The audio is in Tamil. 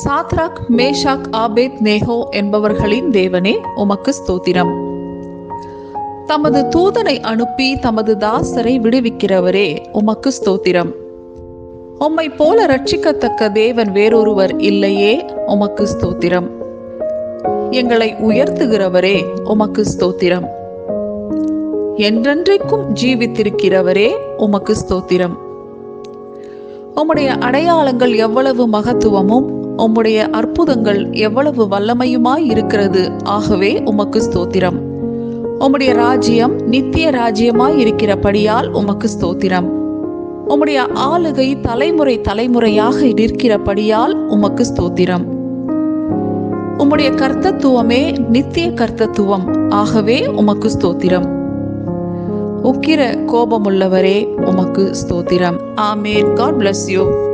சாத்ராக், மேஷாக், ஆபேத் நேகோ என்பவர்களின் தேவனே, உமக்கு ஸ்தோத்திரம். தமது தூதனை அனுப்பி தமது தாசரை விடுவிக்கிறவரே, உமக்கு ஸ்தோத்திரம். உம்மை போல ரட்சிக்கத்தக்க தேவன் வேறொருவர் இல்லையே, உமக்கு ஸ்தோத்திரம். எங்களை உயர்த்துகிறவரே, உமக்கு ஸ்தோத்திரம். என்றென்றைக்கும் ஜீவித்திருக்கிறவரே, உமக்கு ஸ்தோத்திரம். உம்முடைய அடையாளங்கள் எவ்வளவு மகத்துவமும் உம்முடைய அற்புதங்கள் எவ்வளவு வல்லமையுமாய் இருக்கிறது. ஆகவே உமக்கு ஸ்தோத்திரம். உம்முடைய ராஜ்யம் நித்திய ராஜ்யமாய் இருக்கிறபடியால் உமக்கு ஸ்தோத்திரம். உம்முடைய ஆளுகை தலைமுறை தலைமுறையாக இருக்கிறபடியால் உமக்கு ஸ்தோத்திரம். உம்முடைய கர்த்தத்துவமே நித்திய கர்த்தத்துவம். ஆகவே உமக்கு ஸ்தோத்திரம். உக்கிர கோபமுள்ளவரே, உமக்கு ஸ்தோத்திரம். ஆமென். God bless you.